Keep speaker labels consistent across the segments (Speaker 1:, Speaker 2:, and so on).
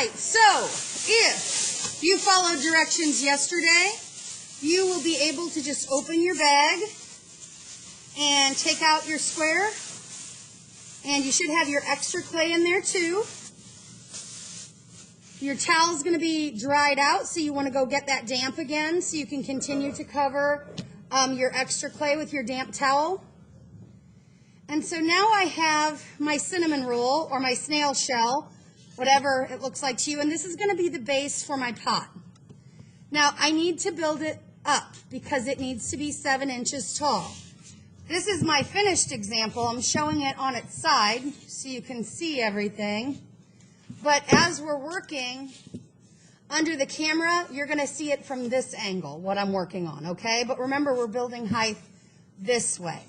Speaker 1: right, so if you followed directions yesterday, you will be able to just open your bag and take out your square, and you should have your extra clay in there too. Your towel's going to be dried out, so you want to go get that damp again so you can continue to cover your extra clay with your damp towel. And so now I have my cinnamon roll or my snail shell, whatever it looks like to you, and this is going to be the base for my pot. Now I need to build it up because it needs to be 7 inches tall. This is my finished example. I'm showing it on its side so you can see everything. But as we're working under the camera, you're going to see it from this angle, what I'm working on, okay? But remember, we're building height this way.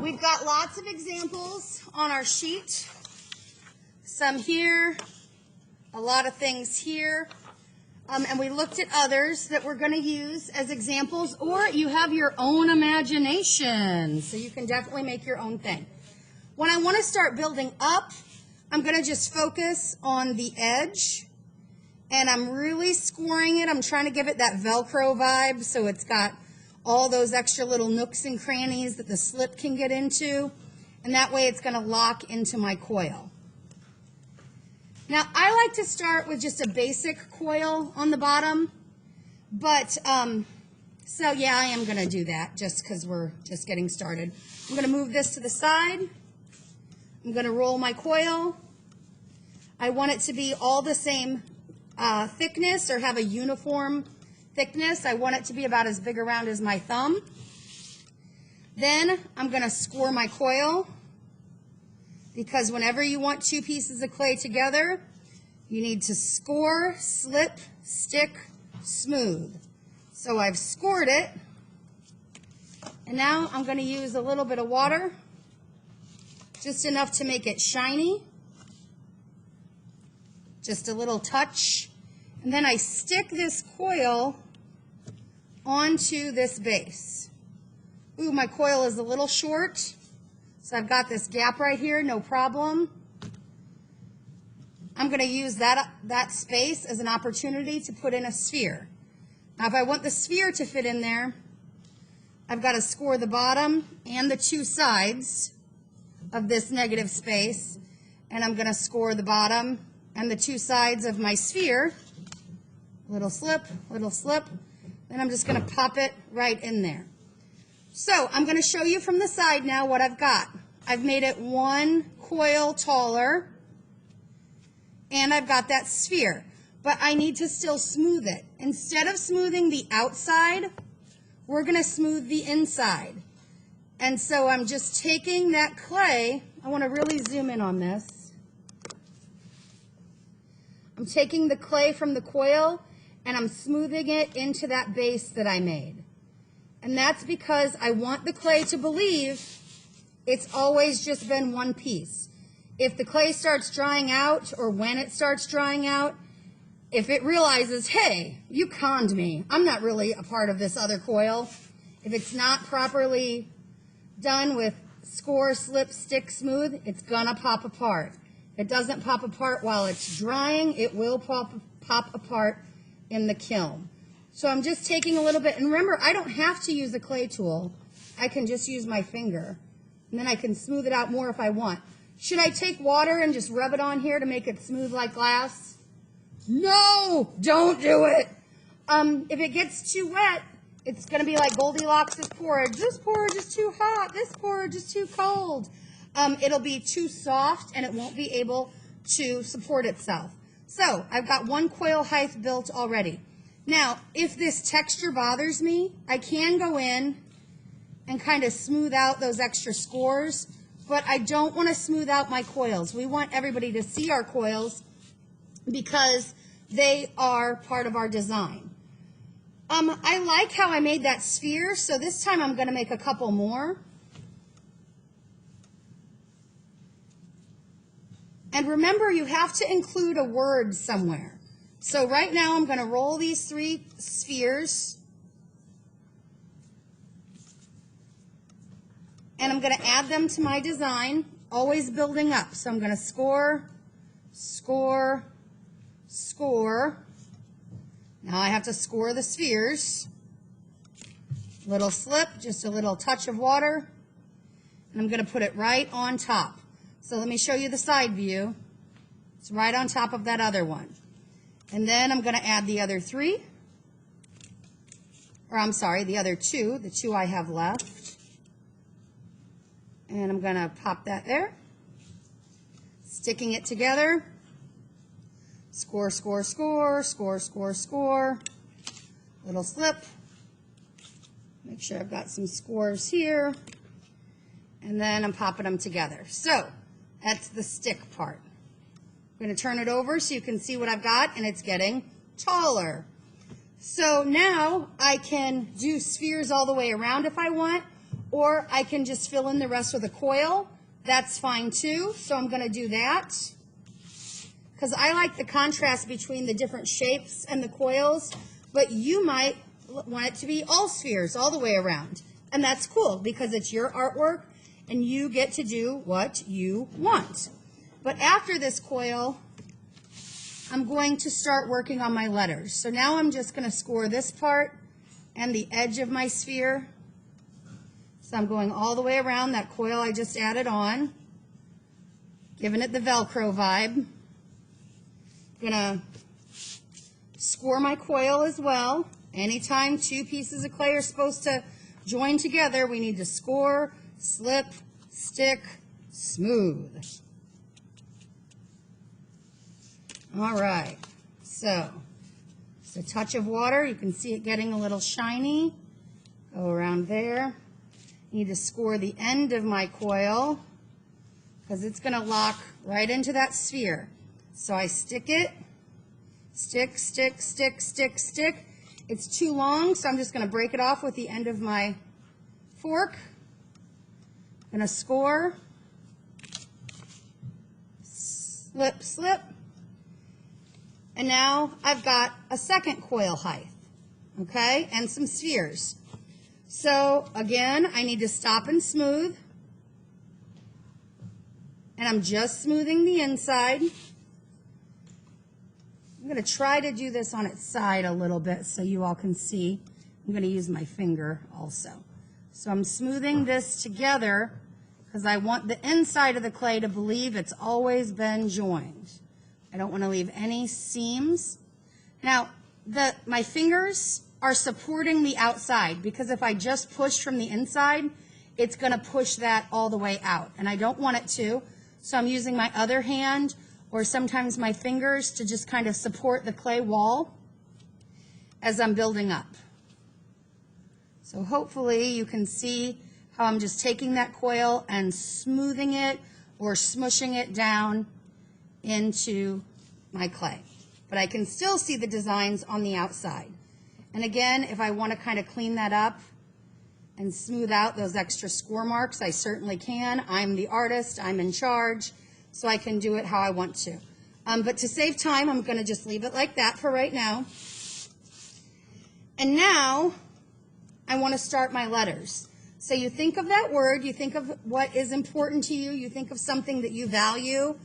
Speaker 1: We've got lots of examples on our sheet. Some here, a lot of things here. And we looked at others that we're going to use as examples, or you have your own imagination, so you can definitely make your own thing. When I want to start building up, I'm going to just focus on the edge, and I'm really scoring it. I'm trying to give it that Velcro vibe, so it's got all those extra little nooks and crannies that the slip can get into, and that way it's going to lock into my coil. Now, I like to start with just a basic coil on the bottom, but, so yeah, I am going to do that just because we're just getting started. I'm going to move this to the side. I'm going to roll my coil. I want it to be all the same thickness or have a uniform thickness. I want it to be about as big around as my thumb. Then I'm going to score my coil, because whenever you want 2 pieces of clay together, you need to score, slip, stick, smooth. So I've scored it, and now I'm going to use a little bit of water, just enough to make it shiny, just a little touch, and then I stick this coil onto this base. Ooh, my coil is a little short. So I've got this gap right here, no problem. I'm going to use that space as an opportunity to put in a sphere. Now if I want the sphere to fit in there, I've got to score the bottom and the 2 sides of this negative space, and I'm going to score the bottom and the 2 sides of my sphere. Little slip, then I'm just going to pop it right in there. So I'm going to show you from the side now what I've got. I've made it 1 coil taller, and I've got that sphere. But I need to still smooth it. Instead of smoothing the outside, we're going to smooth the inside. And so I'm just taking that clay. I want to really zoom in on this. I'm taking the clay from the coil, and I'm smoothing it into that base that I made. And that's because I want the clay to believe it's always just been 1 piece. If the clay starts drying out, or when it starts drying out, if it realizes, hey, you conned me, I'm not really a part of this other coil, if it's not properly done with score, slip, stick, smooth, it's gonna pop apart. If it doesn't pop apart while it's drying, it will pop apart in the kiln. So I'm just taking a little bit, and remember, I don't have to use a clay tool. I can just use my finger, and then I can smooth it out more if I want. Should I take water and just rub it on here to make it smooth like glass? No, don't do it. If it gets too wet, it's going to be like Goldilocks' porridge. This porridge is too hot. This porridge is too cold. It'll be too soft, and it won't be able to support itself. So I've got 1 coil height built already. Now, if this texture bothers me, I can go in and kind of smooth out those extra scores, but I don't want to smooth out my coils. We want everybody to see our coils because they are part of our design. I like how I made that sphere, so this time I'm going to make a couple more. And remember, you have to include a word somewhere. So right now I'm going to roll these 3 spheres, and I'm going to add them to my design, always building up. So I'm going to score, score, score. Now I have to score the spheres. Little slip, just a little touch of water, and I'm going to put it right on top. So let me show you the side view. It's right on top of that other one. And then I'm going to add the other three, or I'm sorry, the other two, the two I have left. And I'm going to pop that there, sticking it together. Score, score, score, score, score, score. Little slip. Make sure I've got some scores here. And then I'm popping them together. So that's the stick part. I'm going to turn it over so you can see what I've got, and it's getting taller. So now I can do spheres all the way around if I want, or I can just fill in the rest with a coil. That's fine too. So I'm going to do that because I like the contrast between the different shapes and the coils, but you might want it to be all spheres all the way around. And that's cool because it's your artwork and you get to do what you want. But after this coil, I'm going to start working on my letters. So now I'm just going to score this part and the edge of my sphere. So I'm going all the way around that coil I just added on, giving it the Velcro vibe. I'm going to score my coil as well. Anytime two pieces of clay are supposed to join together, we need to score, slip, stick, smooth. All right, so just a touch of water. You can see it getting a little shiny. Go around there. Need to score the end of my coil because it's going to lock right into that sphere. So I stick it, stick, stick, stick, stick, stick. It's too long, so I'm just going to break it off with the end of my fork. I'm going to score, slip, slip. And now I've got a second coil height, okay, and some spheres. So again, I need to stop and smooth. And I'm just smoothing the inside. I'm going to try to do this on its side a little bit so you all can see. I'm going to use my finger also. So I'm smoothing this together because I want the inside of the clay to believe it's always been joined. I don't want to leave any seams. Now, my fingers are supporting the outside because if I just push from the inside, it's going to push that all the way out. And I don't want it to. So I'm using my other hand or sometimes my fingers to just kind of support the clay wall as I'm building up. So hopefully you can see how I'm just taking that coil and smoothing it or smushing it down into my clay. But I can still see the designs on the outside. And again, if I want to kind of clean that up and smooth out those extra score marks, I certainly can. I'm the artist, I'm in charge, so I can do it how I want to. But to save time, I'm going to just leave it like that for right now. And now I want to start my letters. So you think of that word, you think of what is important to you, you think of something that you value,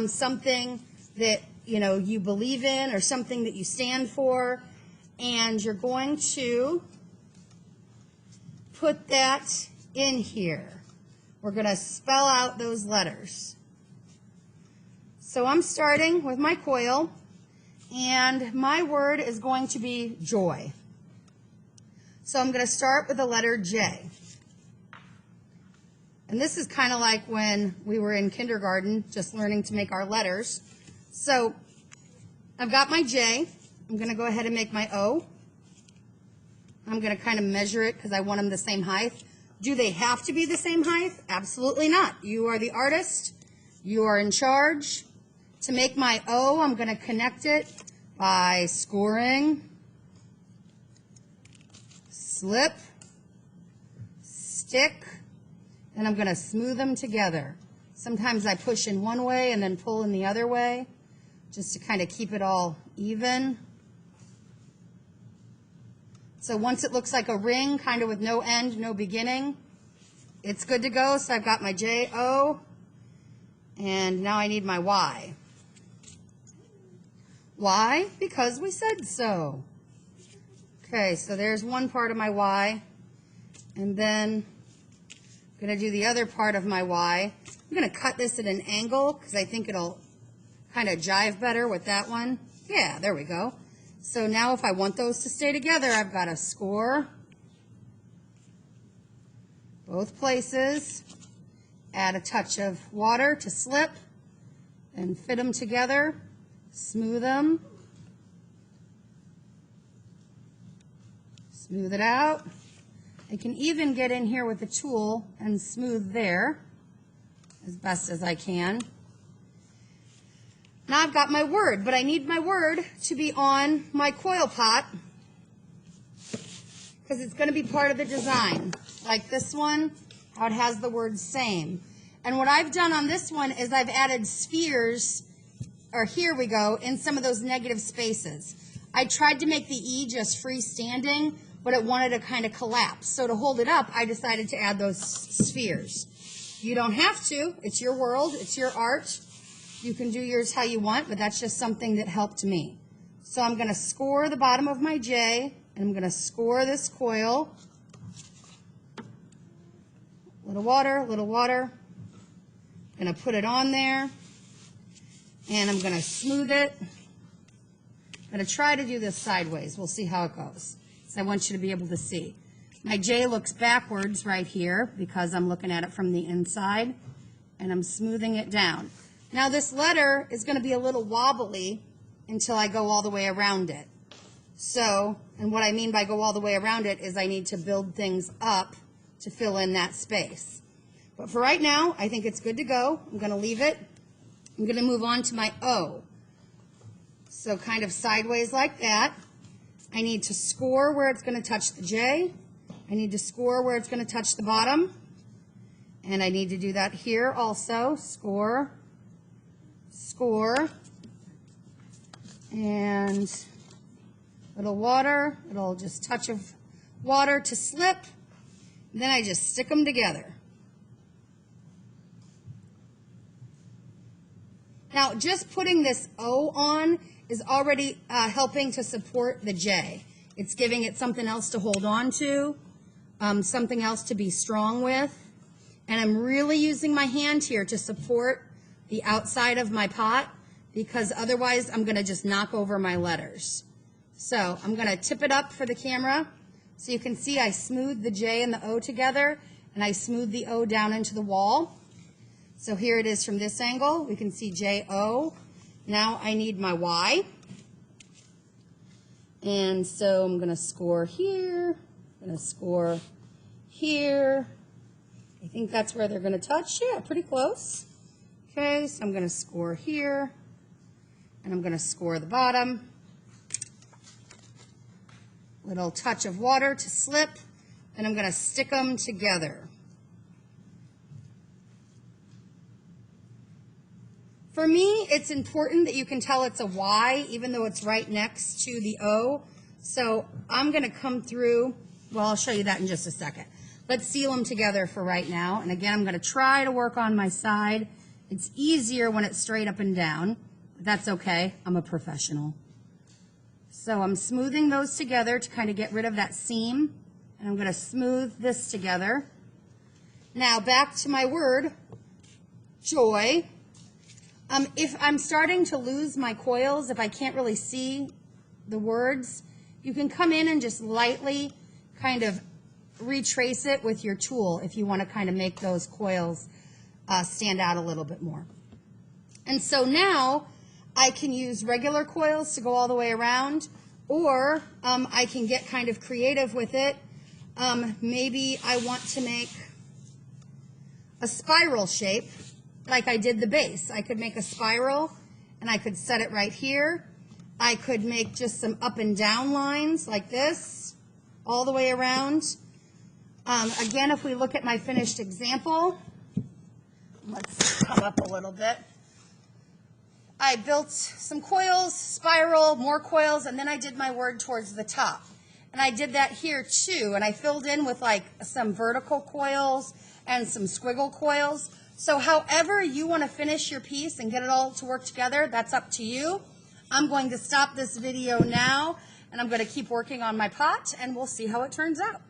Speaker 1: something that you believe in or something that you stand for, and you're going to put that in here. We're going to spell out those letters. So I'm starting with my coil, and my word is going to be joy. So I'm going to start with the letter J. And this is kind of like when we were in kindergarten, just learning to make our letters. So I've got my J. I'm going to go ahead and make my O. I'm going to kind of measure it because I want them the same height. Do they have to be the same height? Absolutely not. You are the artist. You are in charge. To make my O, I'm going to connect it by scoring, slip, stick, and I'm going to smooth them together. Sometimes I push in one way and then pull in the other way just to kind of keep it all even. So once it looks like a ring, kind of with no end, no beginning, it's good to go. So I've got my J, O, and now I need my Y. Why? Because we said so. Okay, so there's one part of my Y. And then I'm going to do the other part of my Y. I'm going to cut this at an angle because I think it'll kind of jive better with that one. Yeah, there we go. So now if I want those to stay together, I've got to score both places, add a touch of water to slip, and fit them together, smooth them, smooth it out. I can even get in here with a tool and smooth there as best as I can. Now I've got my word, but I need my word to be on my coil pot because it's going to be part of the design. Like this one, how it has the word same. And what I've done on this one is I've added spheres, or here we go, in some of those negative spaces. I tried to make the E just freestanding, but it wanted to kind of collapse. So to hold it up, I decided to add those spheres. You don't have to. It's your world. It's your art. You can do yours how you want, but that's just something that helped me. So I'm going to score the bottom of my J, and I'm going to score this coil. Little water, little water. I'm going to put it on there, and I'm going to smooth it. I'm going to try to do this sideways. We'll see how it goes. So I want you to be able to see. My J looks backwards right here because I'm looking at it from the inside, and I'm smoothing it down. Now this letter is going to be a little wobbly until I go all the way around it. So, and what I mean by go all the way around it is I need to build things up to fill in that space. But for right now, I think it's good to go. I'm going to leave it. I'm going to move on to my O. So kind of sideways like that. I need to score where it's going to touch the J. I need to score where it's going to touch the bottom. And I need to do that here also. Score, score, and little water. It'll just touch of water to slip. And then I just stick them together. Now, just putting this O on is already helping to support the J. It's giving it something else to hold on to, something else to be strong with. And I'm really using my hand here to support the outside of my pot because otherwise I'm going to just knock over my letters. So I'm going to tip it up for the camera so you can see I smooth the J and the O together and I smooth the O down into the wall. So here it is from this angle. We can see J-O. Now I need my Y. And so I'm going to score here. I'm going to score here. I think that's where they're going to touch. Yeah, pretty close. Okay, so I'm going to score here. And I'm going to score the bottom. Little touch of water to slip. And I'm going to stick them together. For me, it's important that you can tell it's a Y, even though it's right next to the O. So I'm going to come through, well, I'll show you that in just a second. Let's seal them together for right now. And again, I'm going to try to work on my side. It's easier when it's straight up and down. But that's okay. I'm a professional. So I'm smoothing those together to kind of get rid of that seam. And I'm going to smooth this together. Now back to my word, joy. If I'm starting to lose my coils, if I can't really see the words, you can come in and just lightly kind of retrace it with your tool if you want to kind of make those coils stand out a little bit more. And so now I can use regular coils to go all the way around, or I can get kind of creative with it. Maybe I want to make a spiral shape. Like I did the base. I could make a spiral and I could set it right here. I could make just some up and down lines like this all the way around. Again, if we look at my finished example, let's come up a little bit. I built some coils, spiral, more coils, and then I did my word towards the top. And I did that here too, and I filled in with like some vertical coils and some squiggle coils. So however you want to finish your piece and get it all to work together, that's up to you. I'm going to stop this video now, and I'm going to keep working on my pot, and we'll see how it turns out.